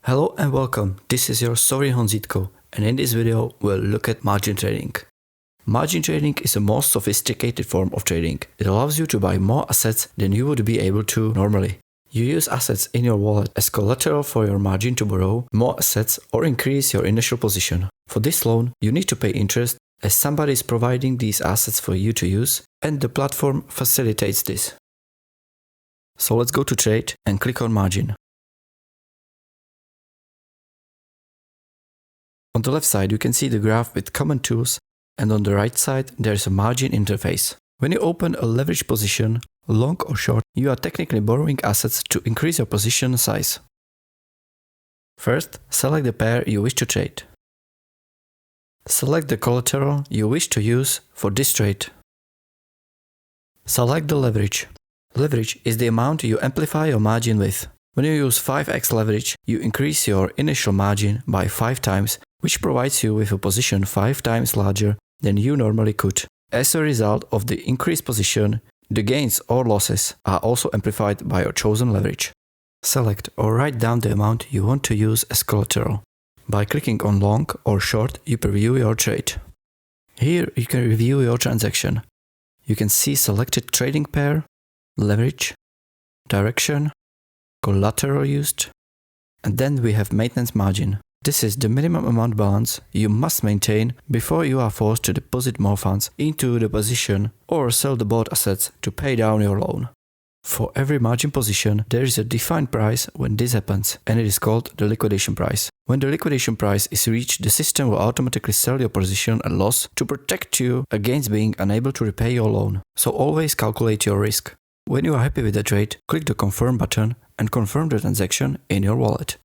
Hello and welcome, this is your Sovryn and in this video we'll look at margin trading. Margin trading is a more sophisticated form of trading. It allows you to buy more assets than you would be able to normally. You use assets in your wallet as collateral for your margin to borrow more assets or increase your initial position. For this loan, you need to pay interest as somebody is providing these assets for you to use and the platform facilitates this. So let's go to trade and click on margin. On the left side, you can see the graph with common tools, and on the right side, there is a margin interface. When you open a leverage position, long or short, you are technically borrowing assets to increase your position size. First, select the pair you wish to trade. Select the collateral you wish to use for this trade. Select the leverage. Leverage is the amount you amplify your margin with. When you use 5x leverage, you increase your initial margin by 5 times, which provides you with a position 5 times larger than you normally could. As a result of the increased position, the gains or losses are also amplified by your chosen leverage. Select or write down the amount you want to use as collateral. By clicking on long or short, you preview your trade. Here you can review your transaction. You can see selected trading pair, leverage, direction, collateral used, and then we have maintenance margin. This is the minimum amount balance you must maintain before you are forced to deposit more funds into the position or sell the bought assets to pay down your loan. For every margin position, there is a defined price when this happens, and it is called the liquidation price. When the liquidation price is reached, the system will automatically sell your position at loss to protect you against being unable to repay your loan. So always calculate your risk. When you are happy with the trade, click the confirm button and confirm the transaction in your wallet.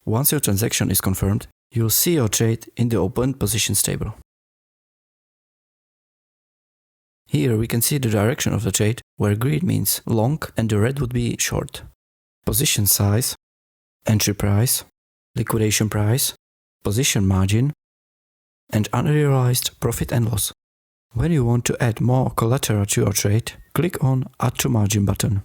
Once your transaction is confirmed, you will see your trade in the opened positions table. Here we can see the direction of the trade, where green means long and the red would be short. Position size, entry price, liquidation price, position margin, and unrealized profit and loss. When you want to add more collateral to your trade, click on Add to Margin button.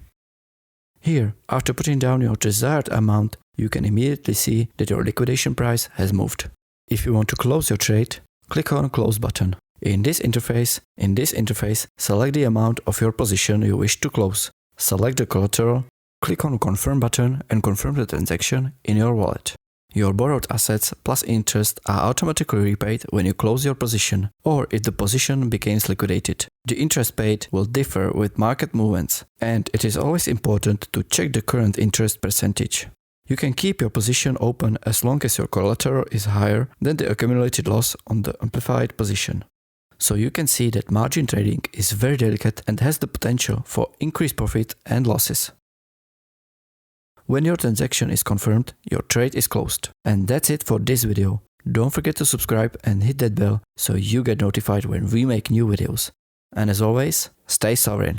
Here, after putting down your desired amount, you can immediately see that your liquidation price has moved. If you want to close your trade, click on Close button. In this interface, select the amount of your position you wish to close. Select the collateral, click on Confirm button and confirm the transaction in your wallet. Your borrowed assets plus interest are automatically repaid when you close your position or if the position becomes liquidated. The interest paid will differ with market movements, and it is always important to check the current interest percentage. You can keep your position open as long as your collateral is higher than the accumulated loss on the amplified position. So you can see that margin trading is very delicate and has the potential for increased profit and losses. When your transaction is confirmed, your trade is closed. And that's it for this video. Don't forget to subscribe and hit that bell so you get notified when we make new videos. And as always, stay sovereign.